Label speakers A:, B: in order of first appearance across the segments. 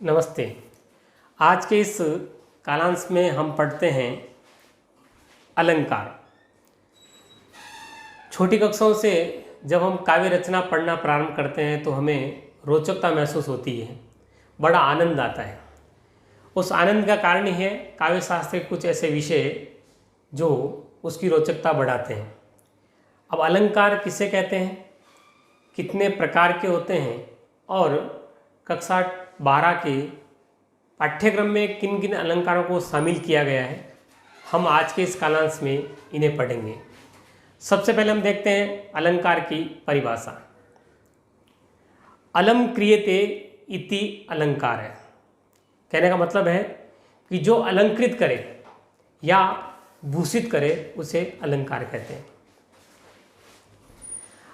A: नमस्ते। आज के इस कालांश में हम पढ़ते हैं अलंकार। छोटी कक्षाओं से जब हम काव्य रचना पढ़ना प्रारंभ करते हैं तो हमें रोचकता महसूस होती है, बड़ा आनंद आता है। उस आनंद का कारण ही है काव्य शास्त्र के कुछ ऐसे विषय जो उसकी रोचकता बढ़ाते हैं। अब अलंकार किसे कहते हैं, कितने प्रकार के होते हैं और कक्षा 12 के पाठ्यक्रम में किन किन अलंकारों को शामिल किया गया है, हम आज के इस कालांश में इन्हें पढ़ेंगे। सबसे पहले हम देखते हैं अलंकार की परिभाषा। अलम क्रियते इति अलंकार है। कहने का मतलब है कि जो अलंकृत करे या भूषित करे उसे अलंकार कहते हैं।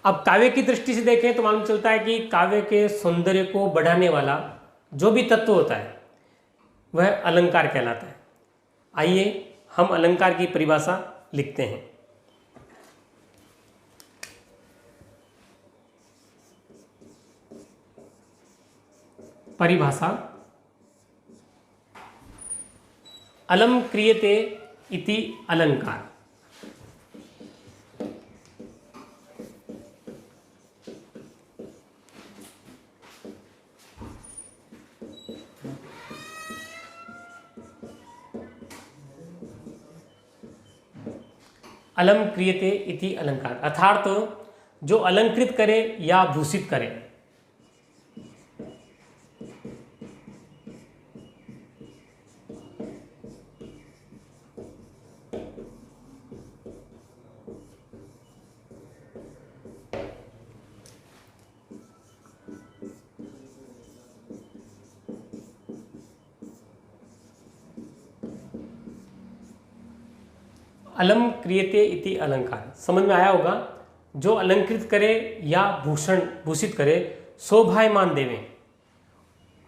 A: अब काव्य की दृष्टि से देखें तो मालूम चलता है कि काव्य के सौंदर्य को बढ़ाने वाला जो भी तत्व होता है वह अलंकार कहलाता है। आइए हम अलंकार की परिभाषा लिखते हैं। परिभाषा। अलम क्रियते इति अलंकार। अलम क्रियते इति अलंकार अर्थात जो अलंकृत करे या भूषित करे। अलम क्रियते इति अलंकार समझ में आया होगा। जो अलंकृत करे या भूषित करे शोभायमान देवे।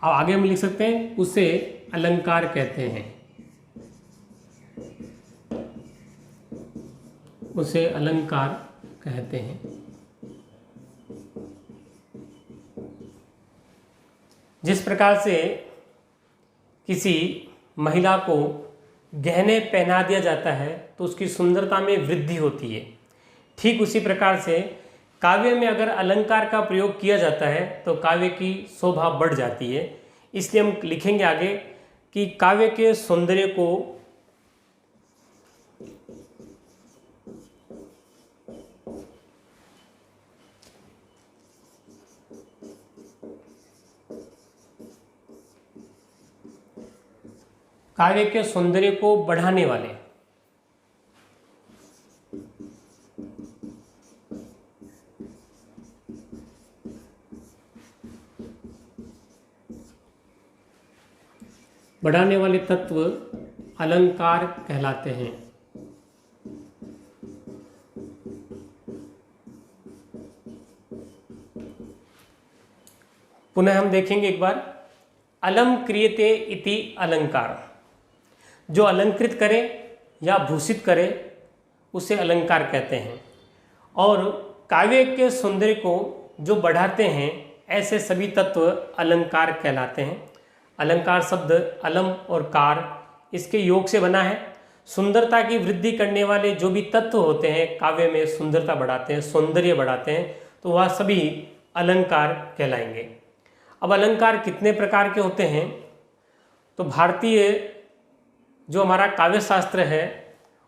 A: अब आगे हम लिख सकते हैं उसे अलंकार कहते हैं। उसे अलंकार कहते हैं। जिस प्रकार से किसी महिला को गहने पहना दिया जाता है तो उसकी सुंदरता में वृद्धि होती है, ठीक उसी प्रकार से काव्य में अगर अलंकार का प्रयोग किया जाता है तो काव्य की शोभा बढ़ जाती है। इसलिए हम लिखेंगे आगे कि काव्य के सौंदर्य को बढ़ाने वाले तत्व अलंकार कहलाते हैं। पुनः हम देखेंगे एक बार। अलम क्रियते इति अलंकार। जो अलंकृत करे या भूषित करे उसे अलंकार कहते हैं। और काव्य के सौंदर्य को जो बढ़ाते हैं ऐसे सभी तत्व अलंकार कहलाते हैं। अलंकार शब्द अलम और कार इसके योग से बना है। सुंदरता की वृद्धि करने वाले जो भी तत्व होते हैं काव्य में सुंदरता बढ़ाते हैं, सौंदर्य बढ़ाते हैं, तो वह सभी अलंकार कहलाएंगे। अब अलंकार कितने प्रकार के होते हैं, तो भारतीय जो हमारा काव्य शास्त्र है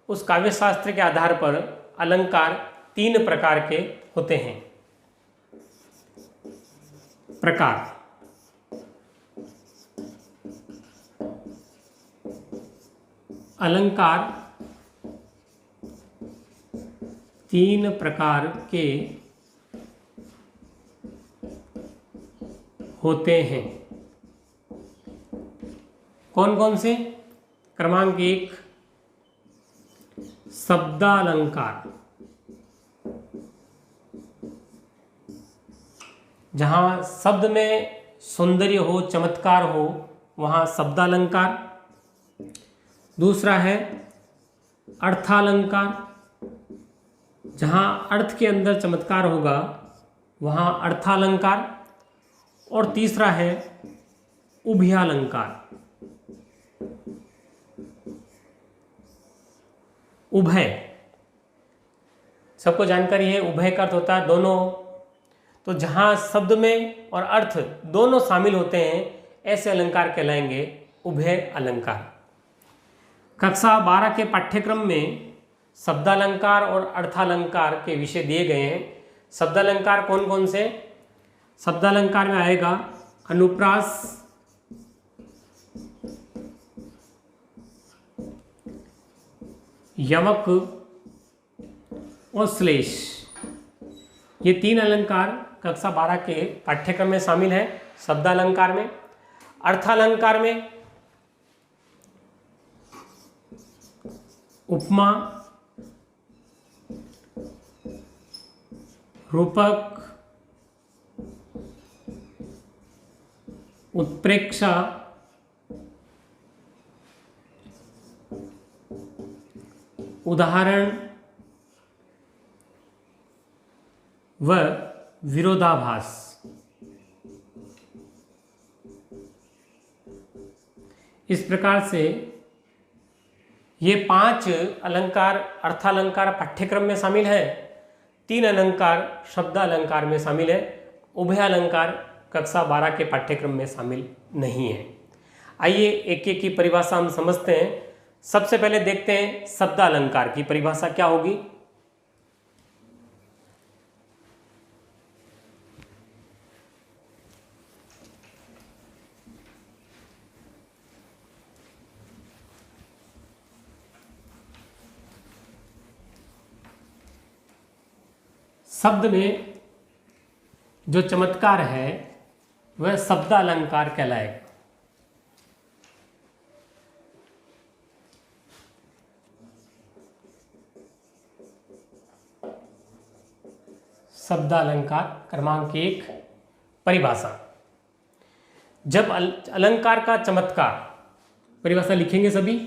A: उस काव्य शास्त्र के आधार पर अलंकार 3 प्रकार के होते हैं। प्रकार। अलंकार 3 प्रकार के होते हैं। कौन कौन से? क्रमांक 1 शब्दालंकार। जहां शब्द में सौंदर्य हो, चमत्कार हो, वहां शब्दालंकार। दूसरा है अर्थालंकार। जहाँ अर्थ के अंदर चमत्कार होगा वहाँ अर्थालंकार। और तीसरा है उभयालंकार। उभय, सबको जानकारी है, उभय का अर्थ होता है दोनों। तो जहां शब्द में और अर्थ दोनों शामिल होते हैं ऐसे अलंकार कहलाएंगे उभय अलंकार। कक्षा 12 के पाठ्यक्रम में शब्दालंकार और अर्थालंकार के विषय दिए गए हैं। शब्दालंकार कौन कौन से? शब्दालंकार में आएगा अनुप्रास, यमक और श्लेष। ये 3 अलंकार कक्षा 12 के पाठ्यक्रम में शामिल है शब्दालंकार में। अर्थालंकार में उपमा, रूपक, उत्प्रेक्षा, उदाहरण व विरोधाभास। इस प्रकार से ये 5 अलंकार अर्थालंकार पाठ्यक्रम में शामिल है, 3 अलंकार शब्दालंकार में शामिल है, उभयालंकार कक्षा 12 के पाठ्यक्रम में शामिल नहीं है। आइए एक एक की परिभाषा हम समझते हैं। सबसे पहले देखते हैं शब्दालंकार की परिभाषा क्या होगी। शब्द में जो चमत्कार है वह शब्दालंकार कहलाएगा। शब्दालंकार क्रमांक 1 परिभाषा। जब अलंकार का चमत्कार, परिभाषा लिखेंगे सभी।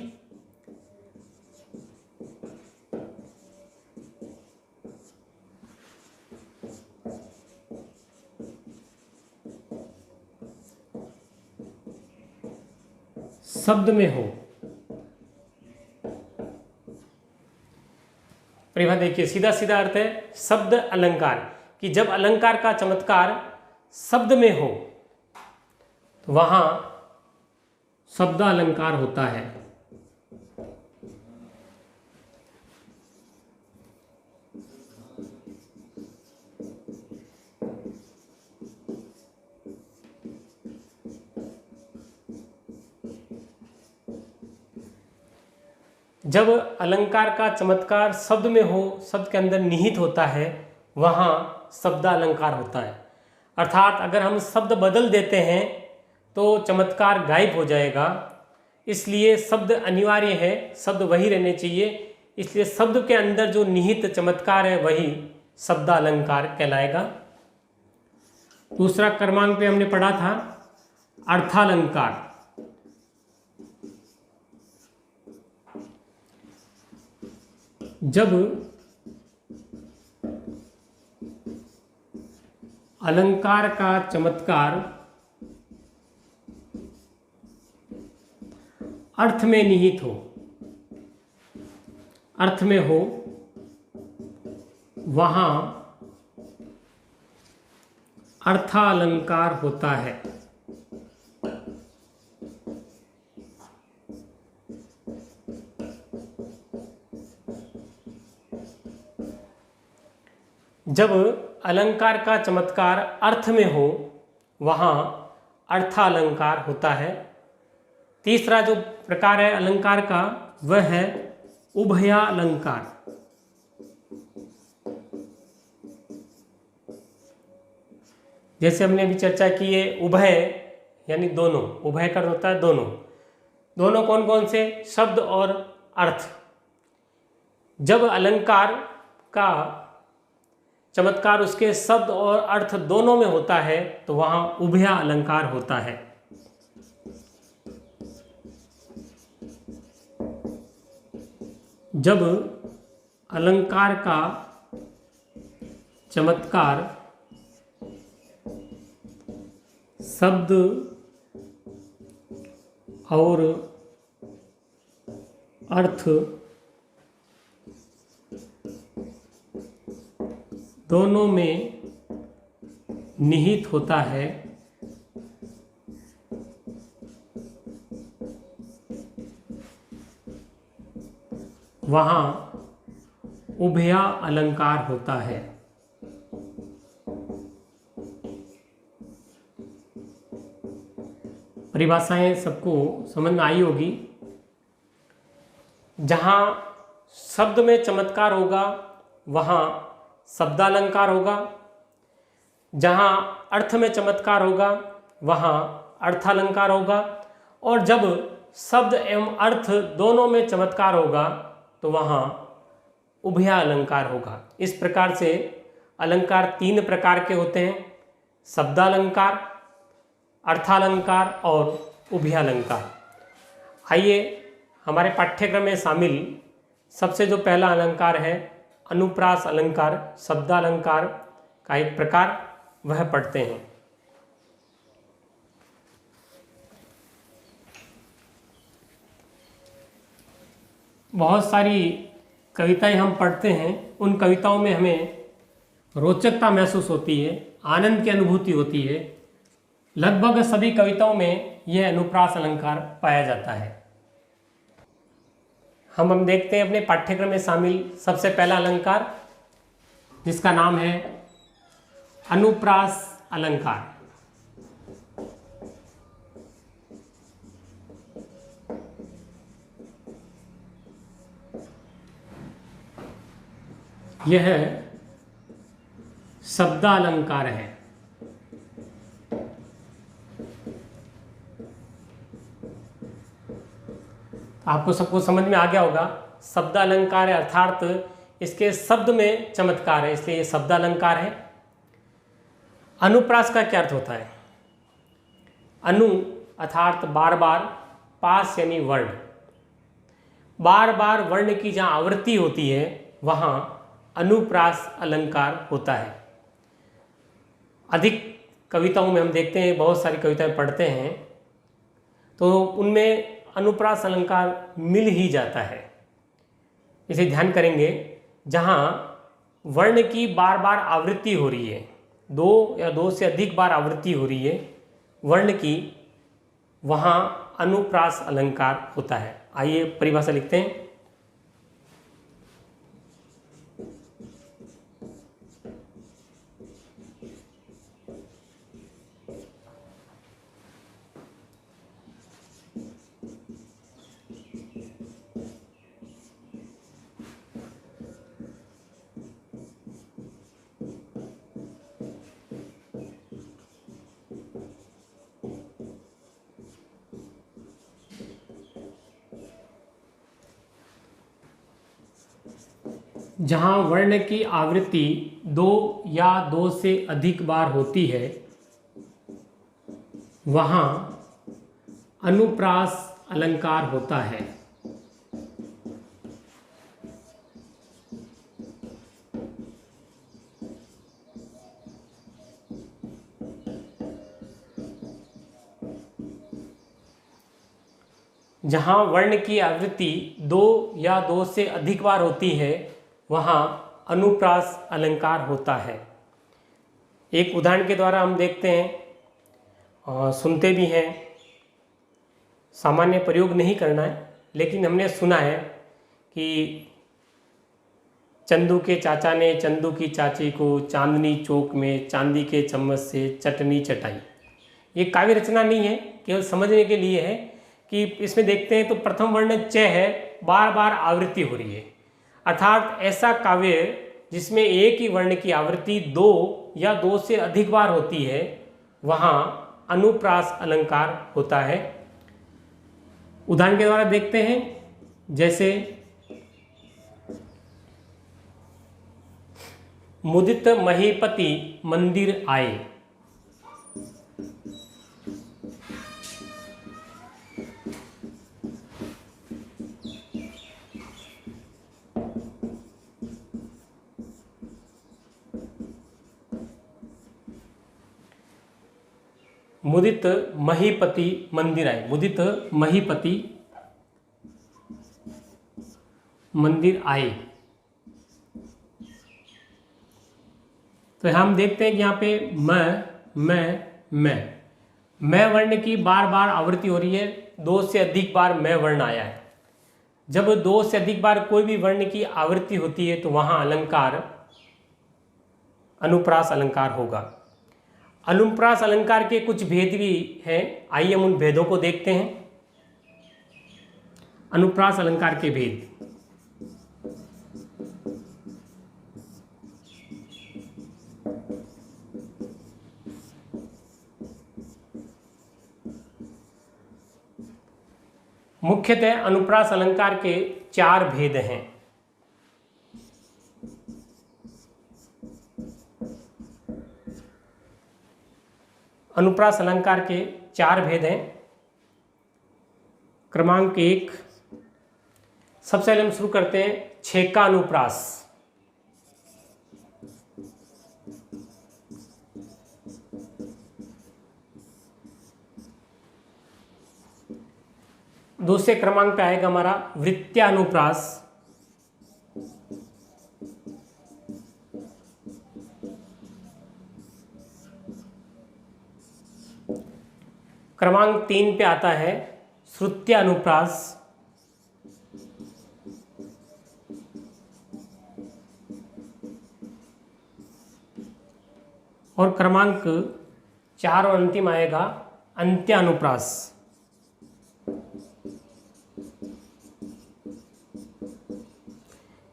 A: शब्द में हो, परिभाषा देखिए, सीधा सीधा अर्थ है शब्द अलंकार, कि जब अलंकार का चमत्कार शब्द में हो तो वहां शब्दालंकार होता है। जब अलंकार का चमत्कार शब्द में हो, शब्द के अंदर निहित होता है, वहां शब्दालंकार होता है। अर्थात अगर हम शब्द बदल देते हैं तो चमत्कार गायब हो जाएगा। इसलिए शब्द अनिवार्य है, शब्द वही रहने चाहिए। इसलिए शब्द के अंदर जो निहित चमत्कार है वही शब्दालंकार कहलाएगा। दूसरा क्रमांक पे हमने पढ़ा था अर्थालंकार। जब अलंकार का चमत्कार अर्थ में निहित हो, अर्थ में हो, वहां अर्थालंकार होता है। जब अलंकार का चमत्कार अर्थ में हो वहाँ अर्थालंकार होता है। तीसरा जो प्रकार है अलंकार का वह है उभयालंकार। जैसे हमने अभी चर्चा की है, उभय यानी दोनों, उभय का होता है दोनों। दोनों कौन कौन से? शब्द और अर्थ। जब अलंकार का चमत्कार उसके शब्द और अर्थ दोनों में होता है तो वहां उभय अलंकार होता है। जब अलंकार का चमत्कार शब्द और अर्थ दोनों में निहित होता है, वहाँ उभया अलंकार होता है। परिभाषाएं सबको समझ में आई होगी। जहाँ शब्द में चमत्कार होगा वहाँ शब्दालंकार होगा, जहाँ अर्थ में चमत्कार होगा वहाँ अर्थालंकार होगा, और जब शब्द एवं अर्थ दोनों में चमत्कार होगा तो वहाँ उभया अलंकार होगा। इस प्रकार से अलंकार 3 प्रकार के होते हैं: शब्दालंकार, अर्थालंकार और उभयालंकार। आइए हमारे पाठ्यक्रम में शामिल सबसे जो पहला अलंकार है अनुप्रास अलंकार, शब्दालंकार का एक प्रकार, वह पढ़ते हैं। बहुत सारी कविताएं हम पढ़ते हैं, उन कविताओं में हमें रोचकता महसूस होती है, आनंद की अनुभूति होती है। लगभग सभी कविताओं में यह अनुप्रास अलंकार पाया जाता है। हम देखते हैं अपने पाठ्यक्रम में शामिल सबसे पहला अलंकार, जिसका नाम है अनुप्रास अलंकार। यह शब्दालंकार है। आपको सबको समझ में आ गया होगा, शब्दालंकार है अर्थात इसके शब्द में चमत्कार है, इसलिए ये शब्दालंकार है। अनुप्रास का क्या अर्थ होता है? अनु अर्थात बार बार, पास यानी वर्ण, बार बार वर्ण की जहाँ आवृत्ति होती है वहाँ अनुप्रास अलंकार होता है। अधिक कविताओं में हम देखते हैं, बहुत सारी कविताएं पढ़ते हैं तो उनमें अनुप्रास अलंकार मिल ही जाता है। इसे ध्यान करेंगे, जहाँ वर्ण की बार बार आवृत्ति हो रही है, 2 या 2 से अधिक बार आवृत्ति हो रही है वर्ण की, वहाँ अनुप्रास अलंकार होता है। आइए परिभाषा लिखते हैं। जहाँ वर्ण की आवृत्ति 2 या 2 से अधिक बार होती है वहाँ अनुप्रास अलंकार होता है। जहाँ वर्ण की आवृत्ति 2 या 2 से अधिक बार होती है वहाँ अनुप्रास अलंकार होता है। एक उदाहरण के द्वारा हम देखते हैं और सुनते भी हैं, सामान्य प्रयोग नहीं करना है, लेकिन हमने सुना है कि चंदू के चाचा ने चंदू की चाची को चांदनी चौक में चांदी के चम्मच से चटनी चटाई। ये काव्य रचना नहीं है, केवल समझने के लिए है कि इसमें देखते हैं तो प्रथम वर्ण च है, बार बार आवृत्ति हो रही है, अर्थात ऐसा काव्य जिसमें एक ही वर्ण की आवृत्ति 2 या 2 से अधिक बार होती है वहाँ अनुप्रास अलंकार होता है। उदाहरण के द्वारा देखते हैं, जैसे मुदित महीपति मंदिर आए। मुदित महीपति मंदिर आए, मुदित महीपति मंदिर आए। तो हम देखते हैं कि यहाँ पे मैं वर्ण की बार बार आवृत्ति हो रही है, दो से अधिक बार मैं वर्ण आया है। जब दो से अधिक बार कोई भी वर्ण की आवृत्ति होती है तो वहां अलंकार अनुप्रास अलंकार होगा। अनुप्रास अलंकार के कुछ भेद भी हैं, आइए हम उन भेदों को देखते हैं। अनुप्रास अलंकार के भेद, मुख्यतः अनुप्रास अलंकार के 4 भेद हैं। अनुप्रास अलंकार के 4 भेद हैं। क्रमांक 1, सबसे पहले हम शुरू करते हैं छेका अनुप्रास। दूसरे क्रमांक पे आएगा हमारा वृत्त्यानुप्रास। क्रमांक 3 पे आता है श्रुत्यानुप्रास। और क्रमांक 4 और अंतिम आएगा अंत्यानुप्रास।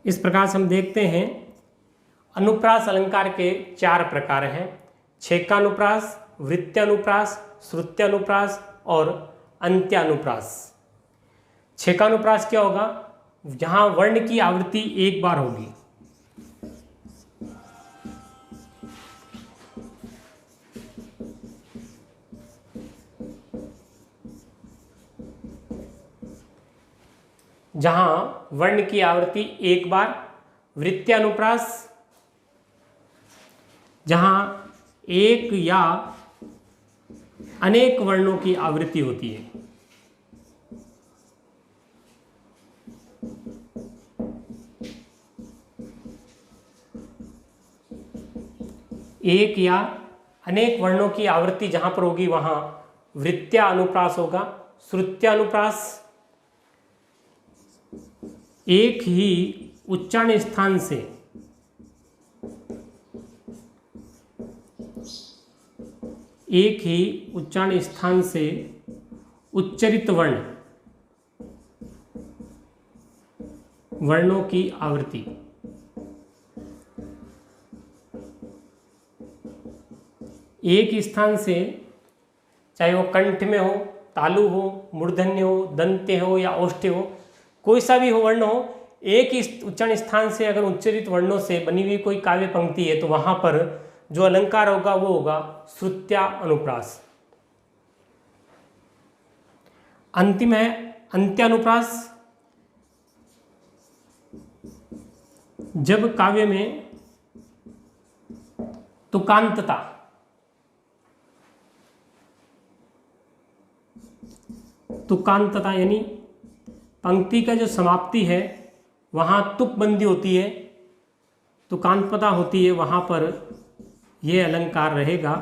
A: इस प्रकार से हम देखते हैं अनुप्रास अलंकार के 4 प्रकार हैं, छेकानुप्रास, वृत्त्यानुप्रास, श्रुत्यानुप्रास और अंत्यानुप्रास। छेकानुप्रास क्या होगा? जहां वर्ण की आवृत्ति एक बार होगी। जहां वर्ण की आवृत्ति एक बार। वृत्त्यानुप्रास जहां एक या अनेक वर्णों की आवृत्ति होती है। एक या अनेक वर्णों की आवृत्ति जहां पर होगी वहां वृत्त्यानुप्रास होगा। श्रुत्यानुप्रास एक ही उच्चारण स्थान से उच्चरित वर्णों की आवृत्ति। एक स्थान से, चाहे वो कंठ में हो, तालु हो, मूर्धन्य हो, दंत्य हो या औष्ठ्य हो, कोई सा भी हो वर्ण हो, एक ही उच्चारण स्थान से अगर उच्चरित वर्णों से बनी हुई कोई काव्य पंक्ति है तो वहां पर जो अलंकार होगा वो होगा श्रुत्यानुप्रास। अंतिम है अंत्यानुप्रास। जब काव्य में तुकांतता यानी पंक्ति का जो समाप्ति है वहाँ तुकबंदी होती है, तुकांतता होती है, वहाँ पर यह अलंकार रहेगा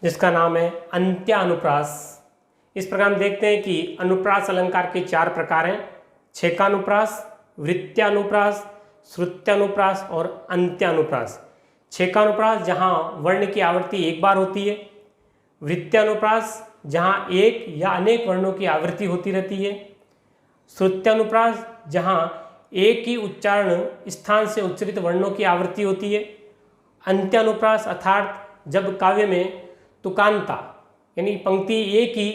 A: जिसका नाम है अंत्यानुप्रास। इस प्रकार हम देखते हैं कि अनुप्रास अलंकार के 4 प्रकार हैं, छेकानुप्रास, वृत्त्यानुप्रास, श्रुत्यानुप्रास और अंत्यानुप्रास। छेकानुप्रास जहाँ वर्ण की आवृत्ति एक बार होती है। वृत्त्यानुप्रास जहाँ एक या अनेक वर्णों की आवृत्ति होती रहती है। श्रुत्यानुप्रास जहाँ एक ही उच्चारण स्थान से उच्चरित वर्णों की आवृत्ति होती है। अंत्यानुप्रास अर्थात जब काव्य में तुकांता यानी पंक्ति एक ही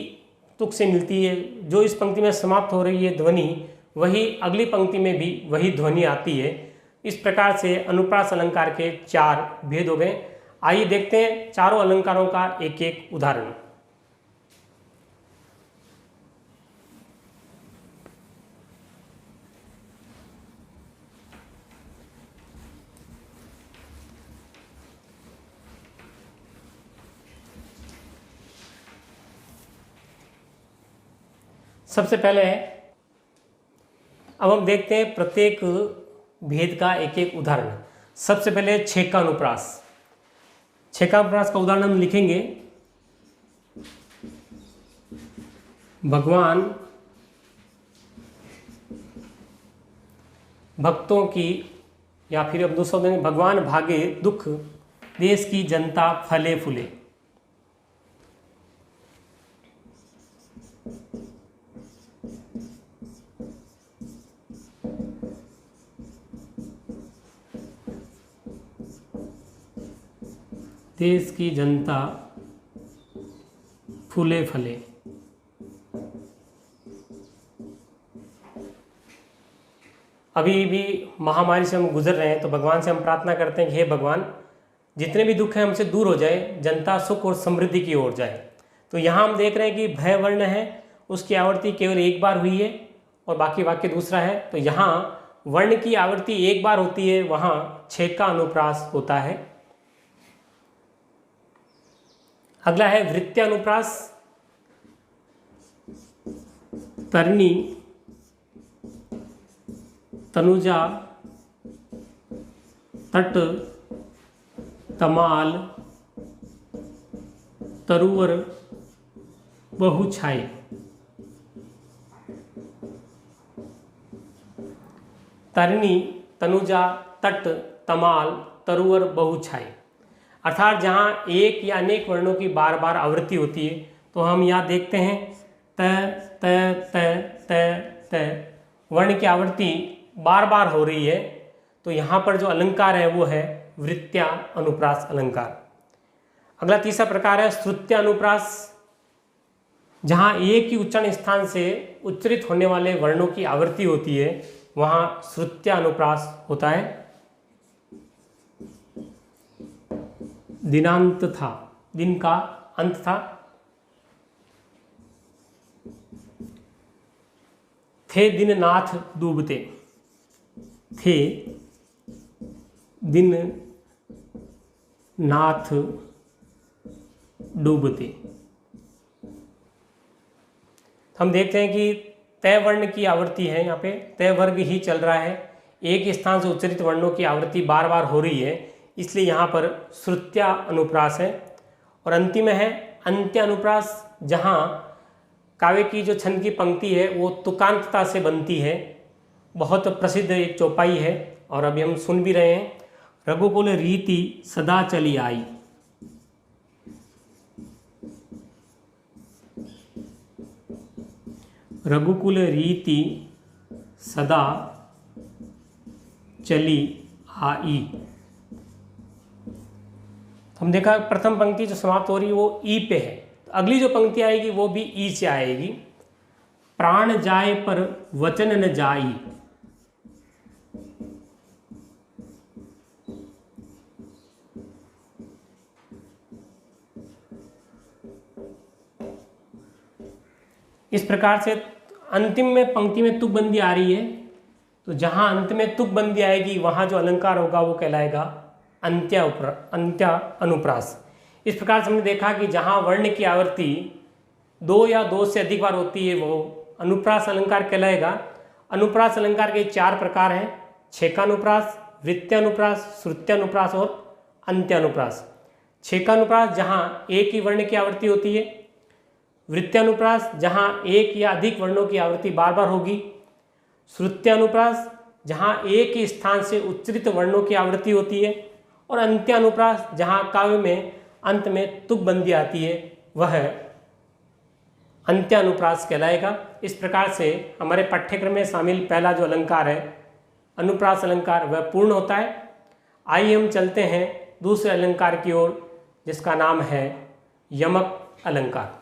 A: तुक से मिलती है, जो इस पंक्ति में समाप्त हो रही है ध्वनि, वही अगली पंक्ति में भी वही ध्वनि आती है। इस प्रकार से अनुप्रास अलंकार के 4 भेद हो गए। आइए देखते हैं चारों अलंकारों का एक एक उदाहरण। सबसे पहले अब हम देखते हैं प्रत्येक भेद का एक एक उदाहरण। सबसे पहले छेकानुप्रास। छेकानुप्रास का उदाहरण हम लिखेंगे। भगवान भक्तों की, या फिर अब दूसरा देंगे, भगवान भागे दुख देश की जनता फले फूले। देश की जनता फूले फले। अभी भी महामारी से हम गुजर रहे हैं, तो भगवान से हम प्रार्थना करते हैं कि हे भगवान, जितने भी दुख हैं हमसे दूर हो जाए, जनता सुख और समृद्धि की ओर जाए। तो यहाँ हम देख रहे हैं कि भय वर्ण है, उसकी आवृत्ति केवल एक बार हुई है और बाकी वाक्य दूसरा है। तो यहाँ वर्ण की आवृत्ति एक बार होती है, वहाँ छेका अनुप्रास होता है। अगला है वृत्त्यानुप्रास। तरनी, तनुजा, तट, तमाल, तरुवर, बहुछाई। तरनी, तनुजा, तट, तमाल, तरुवर, बहुछाई, अर्थात जहाँ एक या अनेक वर्णों की बार बार आवृत्ति होती है। तो हम यहाँ देखते हैं त त त त त वर्ण की आवृत्ति बार बार हो रही है। तो यहाँ पर जो अलंकार है वो है वृत्त्या अनुप्रास अलंकार। अगला तीसरा प्रकार है श्रुत्या अनुप्रास। जहाँ एक ही उच्चारण स्थान से उच्चरित होने वाले वर्णों की आवृत्ति होती है, वहाँ श्रुत्या अनुप्रास होता है। दिनांत था, दिन का अंत था। थे दिन नाथ डूबते, थे दिन नाथ डूबते। हम देखते हैं कि तय वर्ण की आवृत्ति है, यहाँ पे तय वर्ग ही चल रहा है। एक स्थान से उच्चरित वर्णों की आवृत्ति बार बार हो रही है, इसलिए यहाँ पर श्रुत्या अनुप्रास है। और अंतिम है अंत्य अनुप्रास, जहाँ काव्य की जो छंद की पंक्ति है वो तुकांतता से बनती है। बहुत प्रसिद्ध एक चौपाई है और अभी हम सुन भी रहे हैं। रघुकुल रीति सदा चली आई, रघुकुल रीति सदा चली आई। हम देखा प्रथम पंक्ति जो समाप्त हो रही है वो ई पे है, तो अगली जो पंक्ति आएगी वो भी ई से आएगी। प्राण जाए पर वचन न जाई, इस प्रकार से अंतिम में पंक्ति में तुकबंदी आ रही है। तो जहां अंत में तुकबंदी आएगी वहां जो अलंकार होगा वो कहलाएगा अंत्य अनुप्रास। इस प्रकार से हमने देखा कि जहां वर्ण की आवृत्ति दो या दो से अधिक बार होती है वो अनुप्रास अलंकार कहलाएगा। अनुप्रास अलंकार के चार प्रकार हैं: छेकानुप्रास, वृत्त्यानुप्रास, श्रुत्यानुप्रास और अंत्यानुप्रास। छेकानुप्रास जहां एक ही वर्ण की आवृत्ति होती है, वृत्त्यानुप्रास जहां एक या अधिक वर्णों की आवृत्ति बार बार होगी, श्रुत्यानुप्रास जहां एक ही स्थान से उच्चरित वर्णों की आवृत्ति होती है, और अंत्यानुप्रास जहां काव्य में अंत में तुकबंदी आती है वह अंत्यानुप्रास कहलाएगा। इस प्रकार से हमारे पाठ्यक्रम में शामिल पहला जो अलंकार है अनुप्रास अलंकार वह पूर्ण होता है। आइए हम चलते हैं दूसरे अलंकार की ओर जिसका नाम है यमक अलंकार।